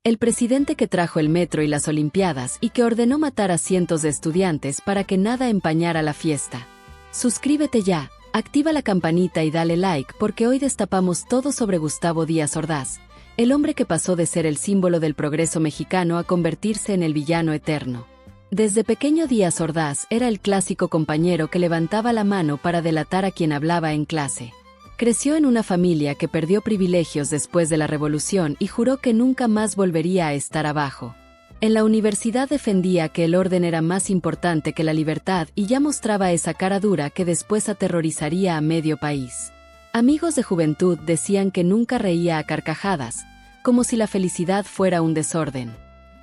El presidente que trajo el metro y las Olimpiadas y que ordenó matar a cientos de estudiantes para que nada empañara la fiesta. Suscríbete ya, activa la campanita y dale like porque hoy destapamos todo sobre Gustavo Díaz Ordaz, el hombre que pasó de ser el símbolo del progreso mexicano a convertirse en el villano eterno. Desde pequeño Díaz Ordaz era el clásico compañero que levantaba la mano para delatar a quien hablaba en clase. Creció en una familia que perdió privilegios después de la revolución y juró que nunca más volvería a estar abajo. En la universidad defendía que el orden era más importante que la libertad y ya mostraba esa cara dura que después aterrorizaría a medio país. Amigos de juventud decían que nunca reía a carcajadas, como si la felicidad fuera un desorden.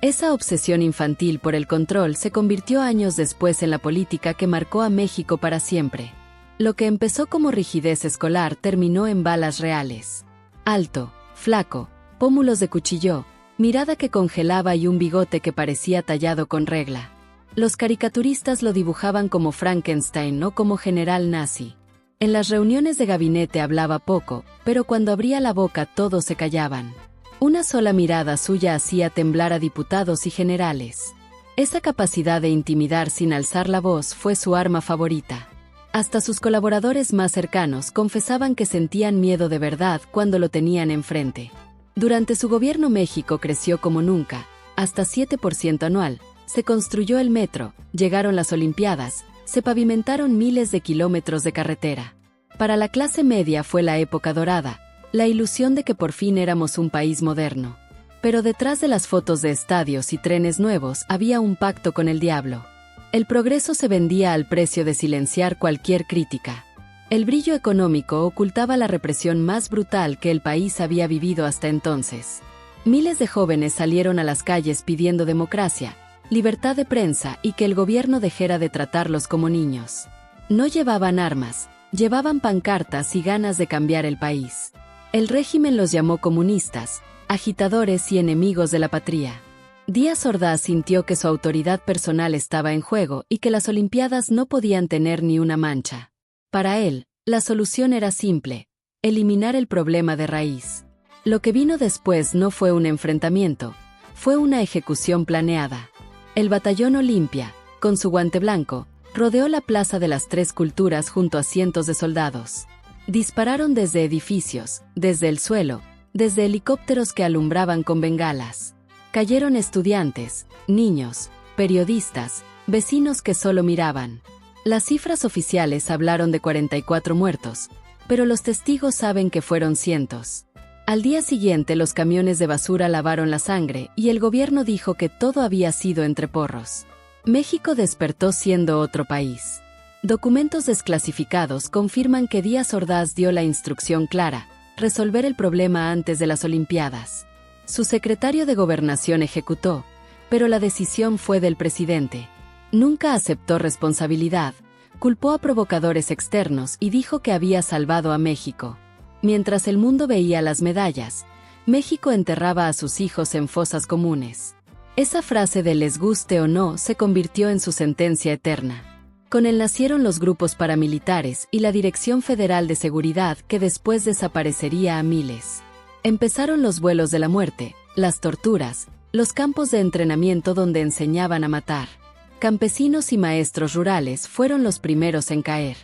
Esa obsesión infantil por el control se convirtió años después en la política que marcó a México para siempre. Lo que empezó como rigidez escolar terminó en balas reales. Alto, flaco, pómulos de cuchillo, mirada que congelaba y un bigote que parecía tallado con regla. Los caricaturistas lo dibujaban como Frankenstein o como general nazi. En las reuniones de gabinete hablaba poco, pero cuando abría la boca todos se callaban. Una sola mirada suya hacía temblar a diputados y generales. Esa capacidad de intimidar sin alzar la voz fue su arma favorita. Hasta sus colaboradores más cercanos confesaban que sentían miedo de verdad cuando lo tenían enfrente. Durante su gobierno México creció como nunca, hasta 7% anual, se construyó el metro, llegaron las Olimpiadas, se pavimentaron miles de kilómetros de carretera. Para la clase media fue la época dorada, la ilusión de que por fin éramos un país moderno. Pero detrás de las fotos de estadios y trenes nuevos había un pacto con el diablo. El progreso se vendía al precio de silenciar cualquier crítica. El brillo económico ocultaba la represión más brutal que el país había vivido hasta entonces. Miles de jóvenes salieron a las calles pidiendo democracia, libertad de prensa y que el gobierno dejara de tratarlos como niños. No llevaban armas, llevaban pancartas y ganas de cambiar el país. El régimen los llamó comunistas, agitadores y enemigos de la patria. Díaz Ordaz sintió que su autoridad personal estaba en juego y que las Olimpiadas no podían tener ni una mancha. Para él, la solución era simple: eliminar el problema de raíz. Lo que vino después no fue un enfrentamiento, fue una ejecución planeada. El batallón Olimpia, con su guante blanco, rodeó la Plaza de las Tres Culturas junto a cientos de soldados. Dispararon desde edificios, desde el suelo, desde helicópteros que alumbraban con bengalas. Cayeron estudiantes, niños, periodistas, vecinos que solo miraban. Las cifras oficiales hablaron de 44 muertos, pero los testigos saben que fueron cientos. Al día siguiente los camiones de basura lavaron la sangre y el gobierno dijo que todo había sido entre porros. México despertó siendo otro país. Documentos desclasificados confirman que Díaz Ordaz dio la instrucción clara: resolver el problema antes de las Olimpiadas. Su secretario de Gobernación ejecutó, pero la decisión fue del presidente. Nunca aceptó responsabilidad, culpó a provocadores externos y dijo que había salvado a México. Mientras el mundo veía las medallas, México enterraba a sus hijos en fosas comunes. Esa frase de "les guste o no" se convirtió en su sentencia eterna. Con él nacieron los grupos paramilitares y la Dirección Federal de Seguridad, que después desaparecería a miles. Empezaron los vuelos de la muerte, las torturas, los campos de entrenamiento donde enseñaban a matar. Campesinos y maestros rurales fueron los primeros en caer.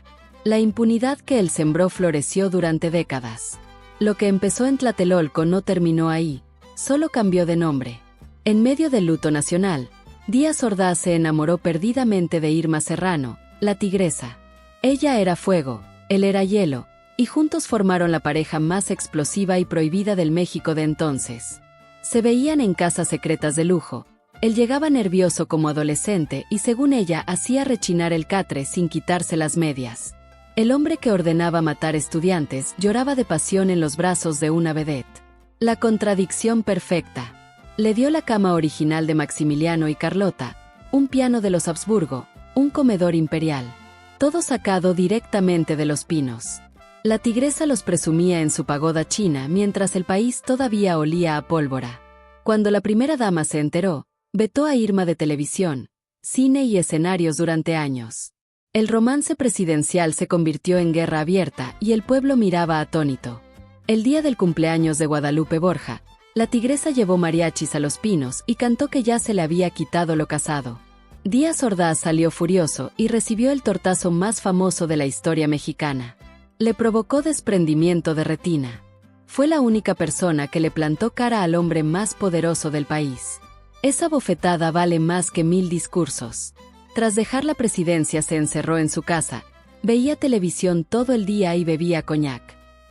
La impunidad que él sembró floreció durante décadas. Lo que empezó en Tlatelolco no terminó ahí, solo cambió de nombre. En medio del luto nacional, Díaz Ordaz se enamoró perdidamente de Irma Serrano, la tigresa. Ella era fuego, él era hielo, y juntos formaron la pareja más explosiva y prohibida del México de entonces. Se veían en casas secretas de lujo. Él llegaba nervioso como adolescente y según ella hacía rechinar el catre sin quitarse las medias. El hombre que ordenaba matar estudiantes lloraba de pasión en los brazos de una vedette. La contradicción perfecta. Le dio la cama original de Maximiliano y Carlota, un piano de los Habsburgo, un comedor imperial. Todo sacado directamente de Los Pinos. La tigresa los presumía en su pagoda china mientras el país todavía olía a pólvora. Cuando la primera dama se enteró, vetó a Irma de televisión, cine y escenarios durante años. El romance presidencial se convirtió en guerra abierta y el pueblo miraba atónito. El día del cumpleaños de Guadalupe Borja, La tigresa llevó mariachis a Los Pinos y cantó que ya se le había quitado lo casado. Díaz Ordaz salió furioso y recibió el tortazo más famoso de la historia mexicana. Le provocó desprendimiento de retina. Fue la única persona que le plantó cara al hombre más poderoso del país. Esa bofetada vale más que 1000 discursos. Tras dejar la presidencia se encerró en su casa, veía televisión todo el día y bebía coñac.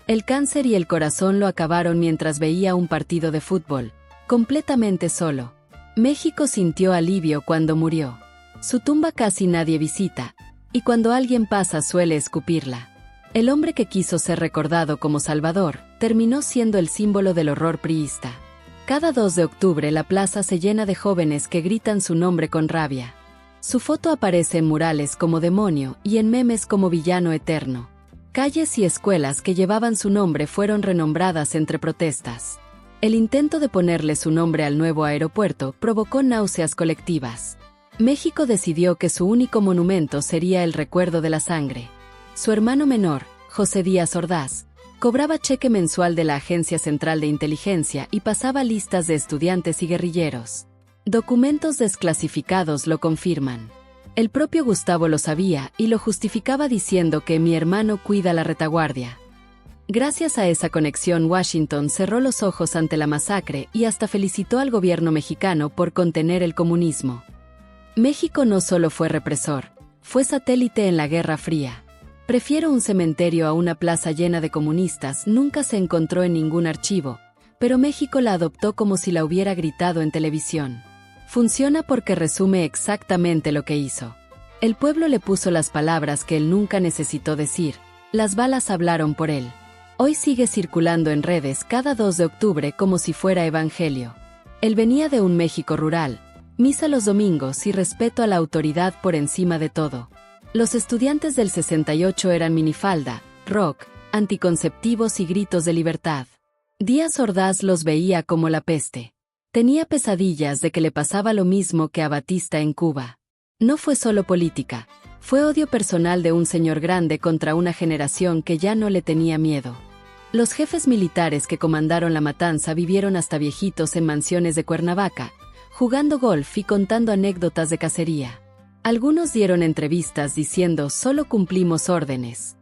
El cáncer y el corazón lo acabaron mientras veía un partido de fútbol, completamente solo. México sintió alivio cuando murió. Su tumba casi nadie visita, y cuando alguien pasa suele escupirla. El hombre que quiso ser recordado como Salvador, terminó siendo el símbolo del horror priista. Cada 2 de octubre la plaza se llena de jóvenes que gritan su nombre con rabia. Su foto aparece en murales como demonio y en memes como villano eterno. Calles y escuelas que llevaban su nombre fueron renombradas entre protestas. El intento de ponerle su nombre al nuevo aeropuerto provocó náuseas colectivas. México decidió que su único monumento sería el recuerdo de la sangre. Su hermano menor, José Díaz Ordaz, cobraba cheque mensual de la Agencia Central de Inteligencia y pasaba listas de estudiantes y guerrilleros. Documentos desclasificados lo confirman. El propio Gustavo lo sabía y lo justificaba diciendo que mi hermano cuida la retaguardia. Gracias a esa conexión, Washington cerró los ojos ante la masacre y hasta felicitó al gobierno mexicano por contener el comunismo. México no solo fue represor, fue satélite en la Guerra Fría. Prefiero un cementerio a una plaza llena de comunistas, nunca se encontró en ningún archivo, pero México la adoptó como si la hubiera gritado en televisión. Funciona porque resume exactamente lo que hizo. El pueblo le puso las palabras que él nunca necesitó decir, las balas hablaron por él. Hoy sigue circulando en redes cada 2 de octubre como si fuera evangelio. Él venía de un México rural, misa los domingos y respeto a la autoridad por encima de todo. Los estudiantes del 68 eran minifalda, rock, anticonceptivos y gritos de libertad. Díaz Ordaz los veía como la peste. Tenía pesadillas de que le pasaba lo mismo que a Batista en Cuba. No fue solo política, fue odio personal de un señor grande contra una generación que ya no le tenía miedo. Los jefes militares que comandaron la matanza vivieron hasta viejitos en mansiones de Cuernavaca, jugando golf y contando anécdotas de cacería. Algunos dieron entrevistas diciendo solo cumplimos órdenes.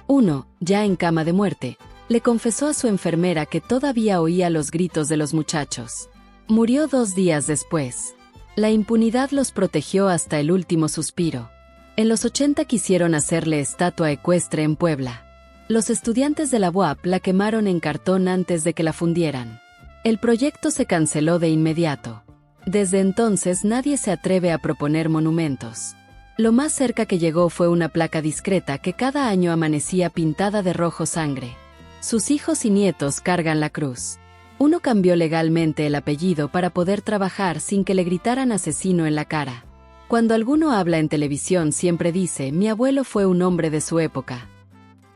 Uno, ya en cama de muerte, le confesó a su enfermera que todavía oía los gritos de los muchachos. Murió 2 días después. La impunidad los protegió hasta el último suspiro. En los 80 quisieron hacerle estatua ecuestre en Puebla. Los estudiantes de la UAP la quemaron en cartón antes de que la fundieran. El proyecto se canceló de inmediato. Desde entonces nadie se atreve a proponer monumentos. Lo más cerca que llegó fue una placa discreta que cada año amanecía pintada de rojo sangre. Sus hijos y nietos cargan la cruz. Uno cambió legalmente el apellido para poder trabajar sin que le gritaran asesino en la cara. Cuando alguno habla en televisión siempre dice, mi abuelo fue un hombre de su época.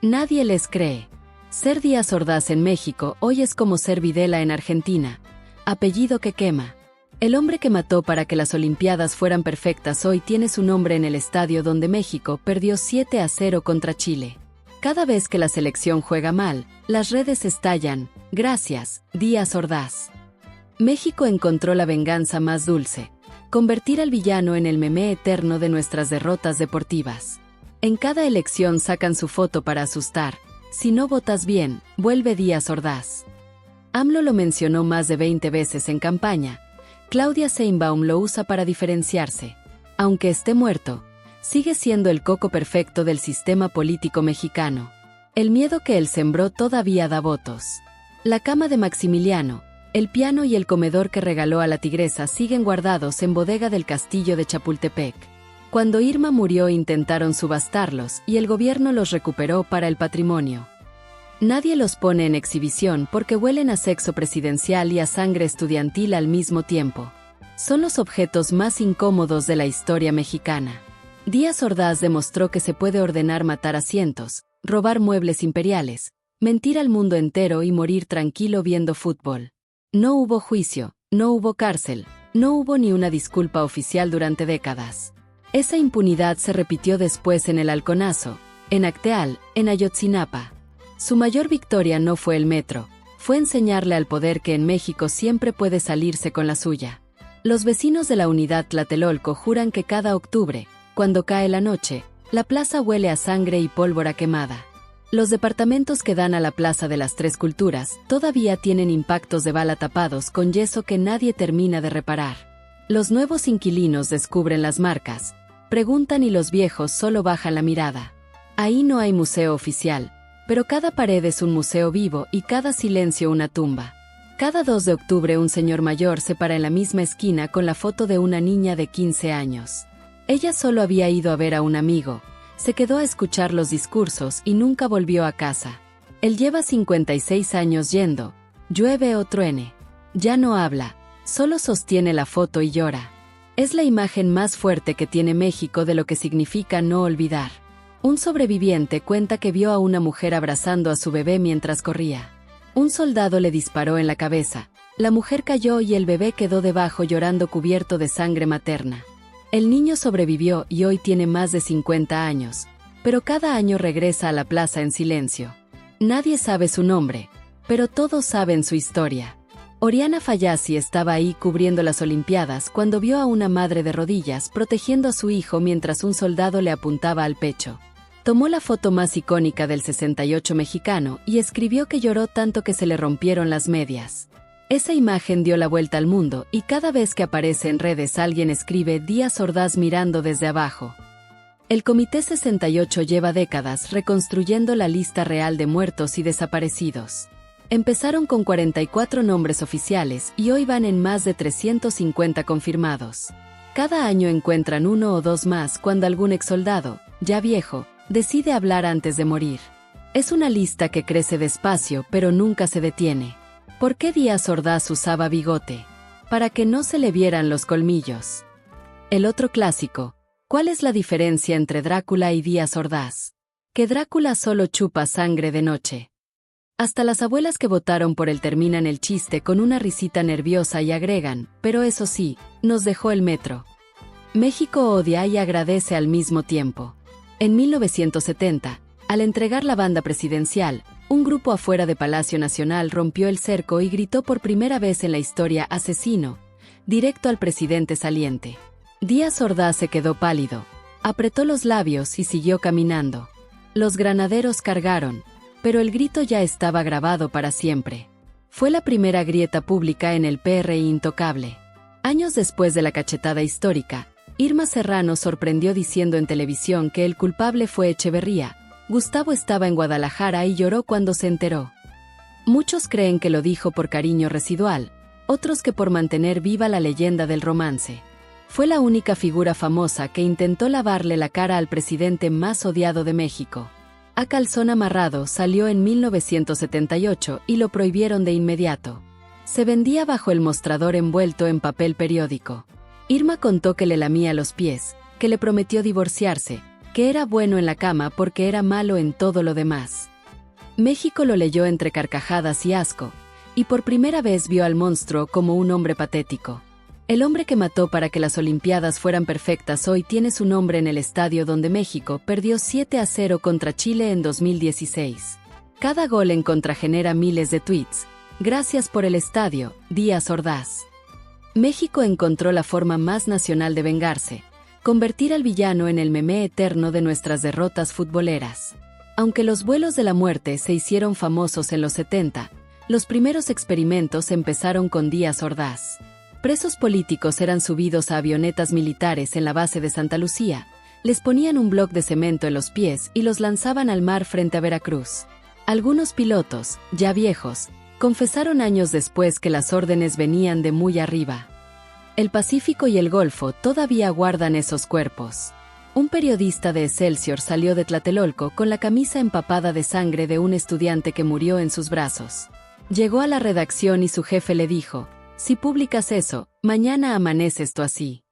Nadie les cree. Ser Díaz Ordaz en México hoy es como ser Videla en Argentina. Apellido que quema. El hombre que mató para que las Olimpiadas fueran perfectas hoy tiene su nombre en el estadio donde México perdió 7-0 contra Chile. Cada vez que la selección juega mal, las redes estallan. Gracias, Díaz Ordaz. México encontró la venganza más dulce. Convertir al villano en el meme eterno de nuestras derrotas deportivas. En cada elección sacan su foto para asustar. Si no votas bien, vuelve Díaz Ordaz. AMLO lo mencionó más de 20 veces en campaña. Claudia Sheinbaum lo usa para diferenciarse. Aunque esté muerto, sigue siendo el coco perfecto del sistema político mexicano. El miedo que él sembró todavía da votos. La cama de Maximiliano, el piano y el comedor que regaló a la tigresa siguen guardados en bodega del castillo de Chapultepec. Cuando Irma murió intentaron subastarlos y el gobierno los recuperó para el patrimonio. Nadie los pone en exhibición porque huelen a sexo presidencial y a sangre estudiantil al mismo tiempo. Son los objetos más incómodos de la historia mexicana. Díaz Ordaz demostró que se puede ordenar matar a cientos, robar muebles imperiales, mentir al mundo entero y morir tranquilo viendo fútbol. No hubo juicio, no hubo cárcel, no hubo ni una disculpa oficial durante décadas. Esa impunidad se repitió después en el Halconazo, en Acteal, en Ayotzinapa. Su mayor victoria no fue el metro, fue enseñarle al poder que en México siempre puede salirse con la suya. Los vecinos de la unidad Tlatelolco juran que cada octubre, cuando cae la noche, la plaza huele a sangre y pólvora quemada. Los departamentos que dan a la Plaza de las Tres Culturas todavía tienen impactos de bala tapados con yeso que nadie termina de reparar. Los nuevos inquilinos descubren las marcas, preguntan y los viejos solo bajan la mirada. Ahí no hay museo oficial, pero cada pared es un museo vivo y cada silencio una tumba. Cada 2 de octubre un señor mayor se para en la misma esquina con la foto de una niña de 15 años. Ella solo había ido a ver a un amigo. Se quedó a escuchar los discursos y nunca volvió a casa. Él lleva 56 años yendo, llueve o truene. Ya no habla, solo sostiene la foto y llora. Es la imagen más fuerte que tiene México de lo que significa no olvidar. Un sobreviviente cuenta que vio a una mujer abrazando a su bebé mientras corría. Un soldado le disparó en la cabeza, la mujer cayó y el bebé quedó debajo llorando cubierto de sangre materna. El niño sobrevivió y hoy tiene más de 50 años, pero cada año regresa a la plaza en silencio. Nadie sabe su nombre, pero todos saben su historia. Oriana Fallaci estaba ahí cubriendo las Olimpiadas cuando vio a una madre de rodillas protegiendo a su hijo mientras un soldado le apuntaba al pecho. Tomó la foto más icónica del 68 mexicano y escribió que lloró tanto que se le rompieron las medias. Esa imagen dio la vuelta al mundo y cada vez que aparece en redes alguien escribe Díaz Ordaz mirando desde abajo. El Comité 68 lleva décadas reconstruyendo la lista real de muertos y desaparecidos. Empezaron con 44 nombres oficiales y hoy van en más de 350 confirmados. Cada año encuentran 1 o 2 más cuando algún exsoldado, ya viejo, decide hablar antes de morir. Es una lista que crece despacio pero nunca se detiene. ¿Por qué Díaz Ordaz usaba bigote? Para que no se le vieran los colmillos. El otro clásico. ¿Cuál es la diferencia entre Drácula y Díaz Ordaz? Que Drácula solo chupa sangre de noche. Hasta las abuelas que votaron por él terminan el chiste con una risita nerviosa y agregan, pero eso sí, nos dejó el metro. México odia y agradece al mismo tiempo. En 1970, al entregar la banda presidencial, un grupo afuera de Palacio Nacional rompió el cerco y gritó por primera vez en la historia "asesino", directo al presidente saliente. Díaz Ordaz se quedó pálido, apretó los labios y siguió caminando. Los granaderos cargaron, pero el grito ya estaba grabado para siempre. Fue la primera grieta pública en el PRI intocable. Años después de la cachetada histórica, Irma Serrano sorprendió diciendo en televisión que el culpable fue Echeverría. Gustavo estaba en Guadalajara y lloró cuando se enteró. Muchos creen que lo dijo por cariño residual, otros que por mantener viva la leyenda del romance. Fue la única figura famosa que intentó lavarle la cara al presidente más odiado de México. A calzón amarrado salió en 1978 y lo prohibieron de inmediato. Se vendía bajo el mostrador envuelto en papel periódico. Irma contó que le lamía los pies, que le prometió divorciarse, que era bueno en la cama porque era malo en todo lo demás. México lo leyó entre carcajadas y asco, y por primera vez vio al monstruo como un hombre patético. El hombre que mató para que las Olimpiadas fueran perfectas hoy tiene su nombre en el estadio donde México perdió 7-0 contra Chile en 2016. Cada gol en contra genera miles de tweets. Gracias por el estadio, Díaz Ordaz. México encontró la forma más nacional de vengarse. Convertir al villano en el meme eterno de nuestras derrotas futboleras. Aunque los vuelos de la muerte se hicieron famosos en los 70, los primeros experimentos empezaron con Díaz Ordaz. Presos políticos eran subidos a avionetas militares en la base de Santa Lucía, les ponían un bloc de cemento en los pies y los lanzaban al mar frente a Veracruz. Algunos pilotos, ya viejos, confesaron años después que las órdenes venían de muy arriba. El Pacífico y el Golfo todavía guardan esos cuerpos. Un periodista de Excelsior salió de Tlatelolco con la camisa empapada de sangre de un estudiante que murió en sus brazos. Llegó a la redacción y su jefe le dijo, si publicas eso, mañana amanece esto así.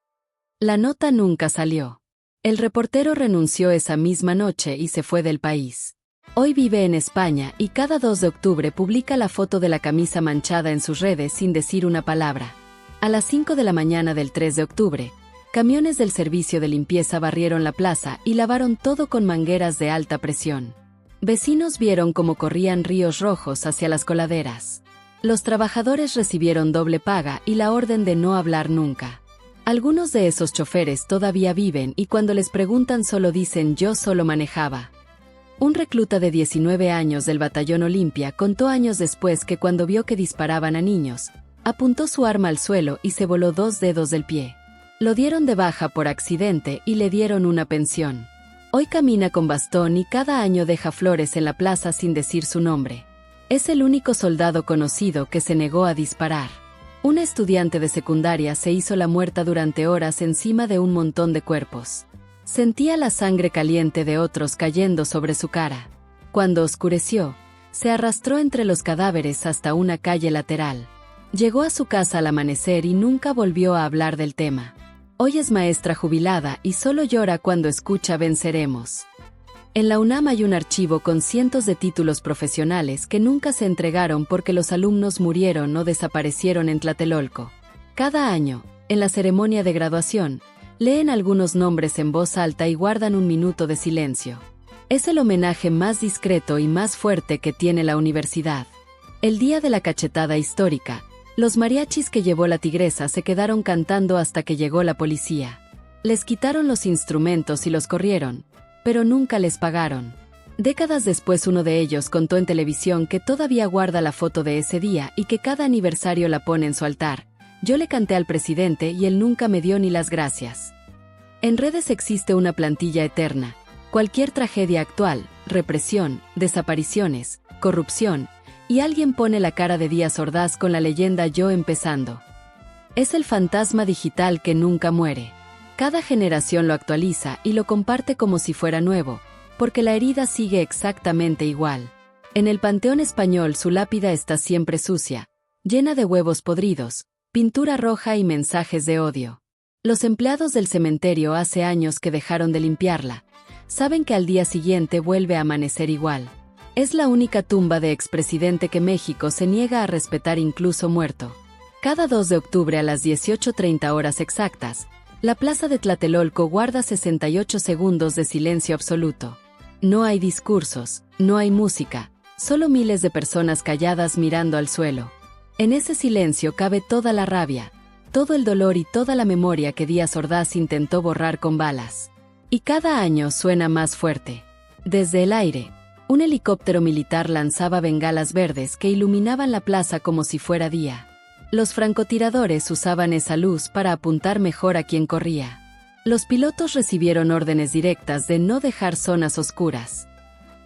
La nota nunca salió. El reportero renunció esa misma noche y se fue del país. Hoy vive en España y cada 2 de octubre publica la foto de la camisa manchada en sus redes sin decir una palabra. A las 5 de la mañana del 3 de octubre, camiones del servicio de limpieza barrieron la plaza y lavaron todo con mangueras de alta presión. Vecinos vieron cómo corrían ríos rojos hacia las coladeras. Los trabajadores recibieron doble paga y la orden de no hablar nunca. Algunos de esos choferes todavía viven y cuando les preguntan solo dicen «yo solo manejaba». Un recluta de 19 años del Batallón Olimpia contó años después que cuando vio que disparaban a niños, apuntó su arma al suelo y se voló 2 dedos del pie. Lo dieron de baja por accidente y le dieron una pensión. Hoy camina con bastón y cada año deja flores en la plaza sin decir su nombre. Es el único soldado conocido que se negó a disparar. Una estudiante de secundaria se hizo la muerta durante horas encima de un montón de cuerpos. Sentía la sangre caliente de otros cayendo sobre su cara. Cuando oscureció, se arrastró entre los cadáveres hasta una calle lateral. Llegó a su casa al amanecer y nunca volvió a hablar del tema. Hoy es maestra jubilada y solo llora cuando escucha «Venceremos». En la UNAM hay un archivo con cientos de títulos profesionales que nunca se entregaron porque los alumnos murieron o desaparecieron en Tlatelolco. Cada año, en la ceremonia de graduación, leen algunos nombres en voz alta y guardan un minuto de silencio. Es el homenaje más discreto y más fuerte que tiene la universidad. El día de la cachetada histórica, los mariachis que llevó la tigresa se quedaron cantando hasta que llegó la policía. Les quitaron los instrumentos y los corrieron, pero nunca les pagaron. Décadas después uno de ellos contó en televisión que todavía guarda la foto de ese día y que cada aniversario la pone en su altar. Yo le canté al presidente y él nunca me dio ni las gracias. En redes existe una plantilla eterna. Cualquier tragedia actual, represión, desapariciones, corrupción, y alguien pone la cara de Díaz Ordaz con la leyenda «Yo empezando». Es el fantasma digital que nunca muere. Cada generación lo actualiza y lo comparte como si fuera nuevo, porque la herida sigue exactamente igual. En el Panteón Español su lápida está siempre sucia, llena de huevos podridos, pintura roja y mensajes de odio. Los empleados del cementerio hace años que dejaron de limpiarla. Saben que al día siguiente vuelve a amanecer igual. Es la única tumba de expresidente que México se niega a respetar incluso muerto. Cada 2 de octubre a las 18:30 horas exactas, la plaza de Tlatelolco guarda 68 segundos de silencio absoluto. No hay discursos, no hay música, solo miles de personas calladas mirando al suelo. En ese silencio cabe toda la rabia, todo el dolor y toda la memoria que Díaz Ordaz intentó borrar con balas. Y cada año suena más fuerte. Desde el aire, un helicóptero militar lanzaba bengalas verdes que iluminaban la plaza como si fuera día. Los francotiradores usaban esa luz para apuntar mejor a quien corría. Los pilotos recibieron órdenes directas de no dejar zonas oscuras.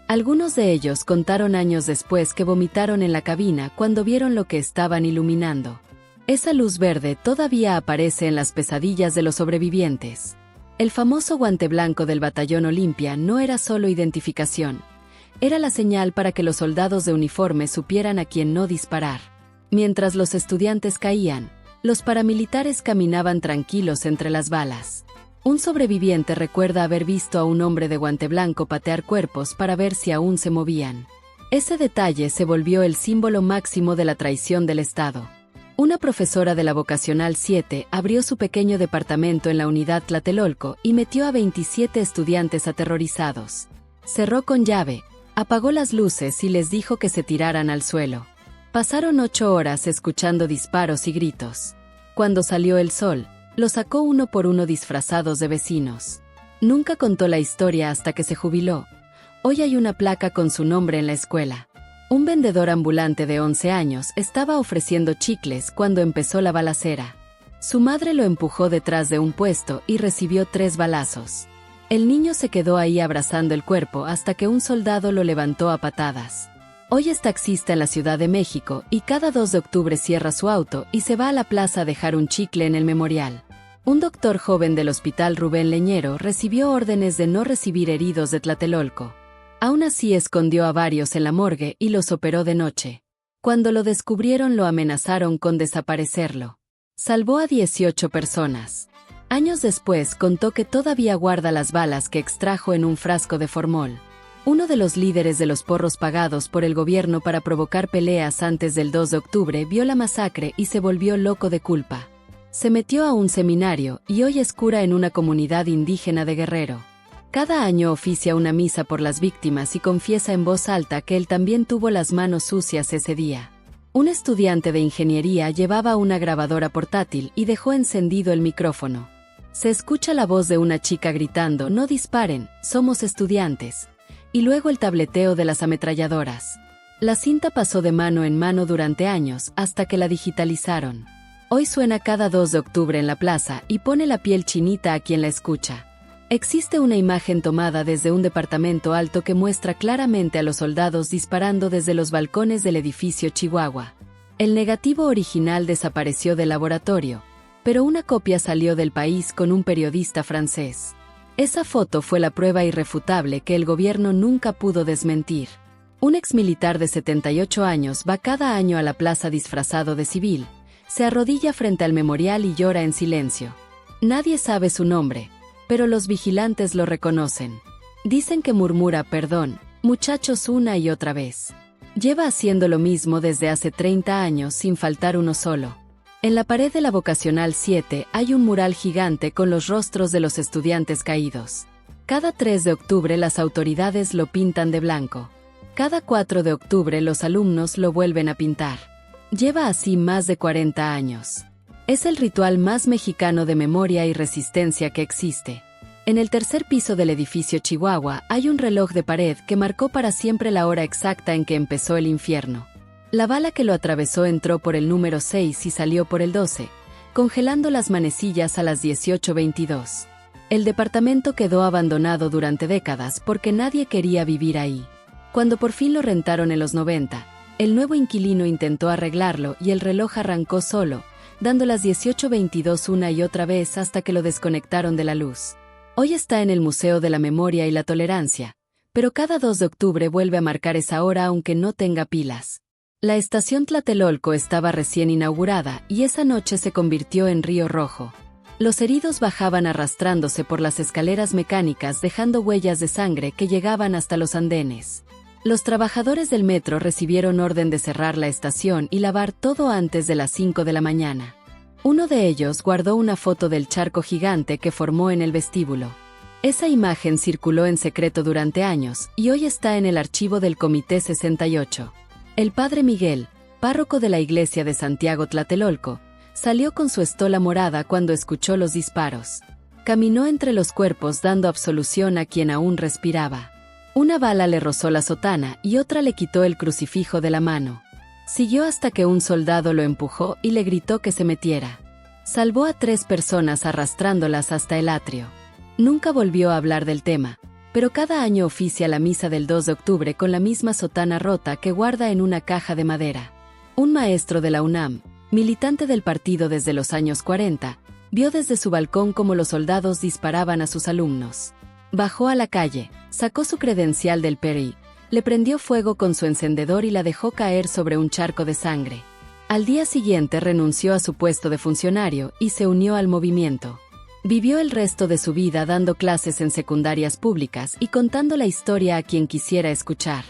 Algunos de ellos contaron años después que vomitaron en la cabina cuando vieron lo que estaban iluminando. Esa luz verde todavía aparece en las pesadillas de los sobrevivientes. El famoso guante blanco del Batallón Olimpia no era solo identificación. Era la señal para que los soldados de uniforme supieran a quién no disparar. Mientras los estudiantes caían, los paramilitares caminaban tranquilos entre las balas. Un sobreviviente recuerda haber visto a un hombre de guante blanco patear cuerpos para ver si aún se movían. Ese detalle se volvió el símbolo máximo de la traición del Estado. Una profesora de la Vocacional 7 abrió su pequeño departamento en la unidad Tlatelolco y metió a 27 estudiantes aterrorizados. Cerró con llave, apagó las luces y les dijo que se tiraran al suelo. Pasaron 8 horas escuchando disparos y gritos. Cuando salió el sol, los sacó uno por uno disfrazados de vecinos. Nunca contó la historia hasta que se jubiló. Hoy hay una placa con su nombre en la escuela. Un vendedor ambulante de 11 años estaba ofreciendo chicles cuando empezó la balacera. Su madre lo empujó detrás de un puesto y recibió 3 balazos. El niño se quedó ahí abrazando el cuerpo hasta que un soldado lo levantó a patadas. Hoy es taxista en la Ciudad de México y cada 2 de octubre cierra su auto y se va a la plaza a dejar un chicle en el memorial. Un doctor joven del Hospital Rubén Leñero recibió órdenes de no recibir heridos de Tlatelolco. Aún así escondió a varios en la morgue y los operó de noche. Cuando lo descubrieron lo amenazaron con desaparecerlo. Salvó a 18 personas. Años después contó que todavía guarda las balas que extrajo en un frasco de formol. Uno de los líderes de los porros pagados por el gobierno para provocar peleas antes del 2 de octubre vio la masacre y se volvió loco de culpa. Se metió a un seminario y hoy es cura en una comunidad indígena de Guerrero. Cada año oficia una misa por las víctimas y confiesa en voz alta que él también tuvo las manos sucias ese día. Un estudiante de ingeniería llevaba una grabadora portátil y dejó encendido el micrófono. Se escucha la voz de una chica gritando: «No disparen, somos estudiantes», y luego el tableteo de las ametralladoras. La cinta pasó de mano en mano durante años hasta que la digitalizaron. Hoy suena cada 2 de octubre en la plaza y pone la piel chinita a quien la escucha. Existe una imagen tomada desde un departamento alto que muestra claramente a los soldados disparando desde los balcones del edificio Chihuahua. El negativo original desapareció del laboratorio, pero una copia salió del país con un periodista francés. Esa foto fue la prueba irrefutable que el gobierno nunca pudo desmentir. Un exmilitar de 78 años va cada año a la plaza disfrazado de civil, se arrodilla frente al memorial y llora en silencio. Nadie sabe su nombre, pero los vigilantes lo reconocen. Dicen que murmura «perdón, muchachos» una y otra vez. Lleva haciendo lo mismo desde hace 30 años sin faltar uno solo. En la pared de la Vocacional 7 hay un mural gigante con los rostros de los estudiantes caídos. Cada 3 de octubre las autoridades lo pintan de blanco. Cada 4 de octubre los alumnos lo vuelven a pintar. Lleva así más de 40 años. Es el ritual más mexicano de memoria y resistencia que existe. En el tercer piso del edificio Chihuahua hay un reloj de pared que marcó para siempre la hora exacta en que empezó el infierno. La bala que lo atravesó entró por el número 6 y salió por el 12, congelando las manecillas a las 18:22. El departamento quedó abandonado durante décadas porque nadie quería vivir ahí. Cuando por fin lo rentaron en los 90, el nuevo inquilino intentó arreglarlo y el reloj arrancó solo, dando las 18:22 una y otra vez hasta que lo desconectaron de la luz. Hoy está en el Museo de la Memoria y la Tolerancia, pero cada 2 de octubre vuelve a marcar esa hora aunque no tenga pilas. La estación Tlatelolco estaba recién inaugurada y esa noche se convirtió en río rojo. Los heridos bajaban arrastrándose por las escaleras mecánicas dejando huellas de sangre que llegaban hasta los andenes. Los trabajadores del metro recibieron orden de cerrar la estación y lavar todo antes de las 5 de la mañana. Uno de ellos guardó una foto del charco gigante que formó en el vestíbulo. Esa imagen circuló en secreto durante años y hoy está en el archivo del Comité 68. El padre Miguel, párroco de la iglesia de Santiago Tlatelolco, salió con su estola morada cuando escuchó los disparos. Caminó entre los cuerpos dando absolución a quien aún respiraba. Una bala le rozó la sotana y otra le quitó el crucifijo de la mano. Siguió hasta que un soldado lo empujó y le gritó que se metiera. Salvó a 3 personas arrastrándolas hasta el atrio. Nunca volvió a hablar del tema, pero cada año oficia la misa del 2 de octubre con la misma sotana rota que guarda en una caja de madera. Un maestro de la UNAM, militante del partido desde los años 40, vio desde su balcón cómo los soldados disparaban a sus alumnos. Bajó a la calle, sacó su credencial del PRI, le prendió fuego con su encendedor y la dejó caer sobre un charco de sangre. Al día siguiente renunció a su puesto de funcionario y se unió al movimiento. Vivió el resto de su vida dando clases en secundarias públicas y contando la historia a quien quisiera escuchar.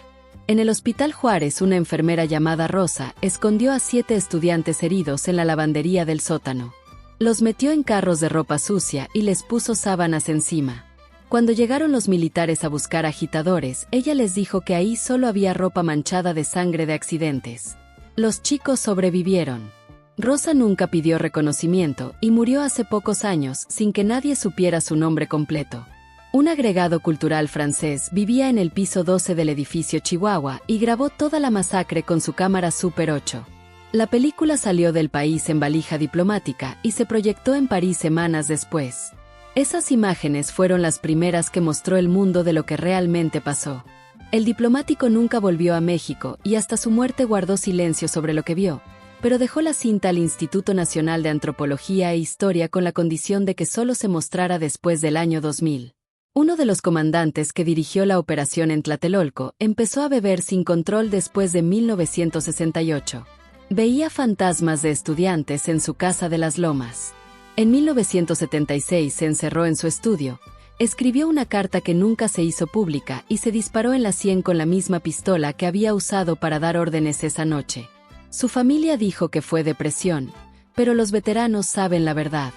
En el Hospital Juárez, una enfermera llamada Rosa escondió a 7 estudiantes heridos en la lavandería del sótano. Los metió en carros de ropa sucia y les puso sábanas encima. Cuando llegaron los militares a buscar agitadores, ella les dijo que ahí solo había ropa manchada de sangre de accidentes. Los chicos sobrevivieron. Rosa nunca pidió reconocimiento y murió hace pocos años sin que nadie supiera su nombre completo. Un agregado cultural francés vivía en el piso 12 del edificio Chihuahua y grabó toda la masacre con su cámara Super 8. La película salió del país en valija diplomática y se proyectó en París semanas después. Esas imágenes fueron las primeras que mostró el mundo de lo que realmente pasó. El diplomático nunca volvió a México y hasta su muerte guardó silencio sobre lo que vio, pero dejó la cinta al Instituto Nacional de Antropología e Historia con la condición de que solo se mostrara después del año 2000. Uno de los comandantes que dirigió la operación en Tlatelolco empezó a beber sin control después de 1968. Veía fantasmas de estudiantes en su casa de las Lomas. En 1976 se encerró en su estudio, escribió una carta que nunca se hizo pública y se disparó en la sien con la misma pistola que había usado para dar órdenes esa noche. Su familia dijo que fue depresión, pero los veteranos saben la verdad.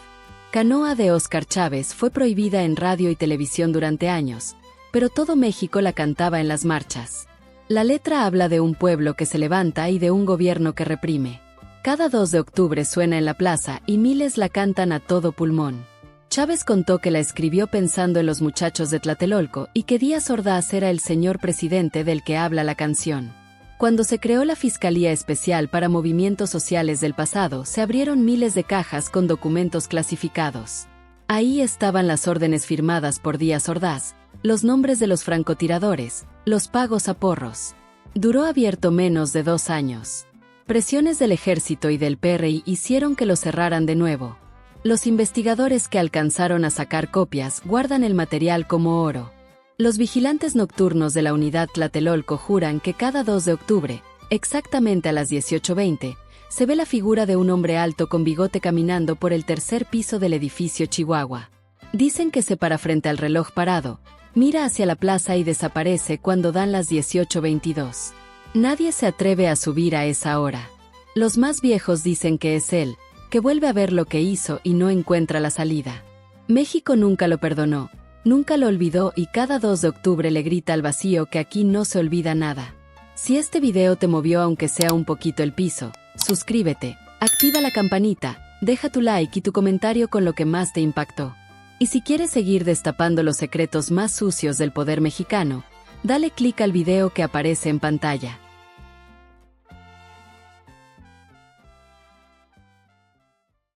Canoa de Óscar Chávez fue prohibida en radio y televisión durante años, pero todo México la cantaba en las marchas. La letra habla de un pueblo que se levanta y de un gobierno que reprime. Cada 2 de octubre suena en la plaza y miles la cantan a todo pulmón. Chávez contó que la escribió pensando en los muchachos de Tlatelolco y que Díaz Ordaz era el señor presidente del que habla la canción. Cuando se creó la Fiscalía Especial para Movimientos Sociales del pasado, se abrieron miles de cajas con documentos clasificados. Ahí estaban las órdenes firmadas por Díaz Ordaz, los nombres de los francotiradores, los pagos a porros. Duró abierto menos de 2 años. Presiones del ejército y del PRI hicieron que lo cerraran de nuevo. Los investigadores que alcanzaron a sacar copias guardan el material como oro. Los vigilantes nocturnos de la unidad Tlatelolco juran que cada 2 de octubre, exactamente a las 18:20, se ve la figura de un hombre alto con bigote caminando por el 3er piso del edificio Chihuahua. Dicen que se para frente al reloj parado, mira hacia la plaza y desaparece cuando dan las 18:22. Nadie se atreve a subir a esa hora. Los más viejos dicen que es él, que vuelve a ver lo que hizo y no encuentra la salida. México nunca lo perdonó, nunca lo olvidó y cada 2 de octubre le grita al vacío que aquí no se olvida nada. Si este video te movió aunque sea un poquito el piso, suscríbete, activa la campanita, deja tu like y tu comentario con lo que más te impactó. Y si quieres seguir destapando los secretos más sucios del poder mexicano, dale clic al video que aparece en pantalla.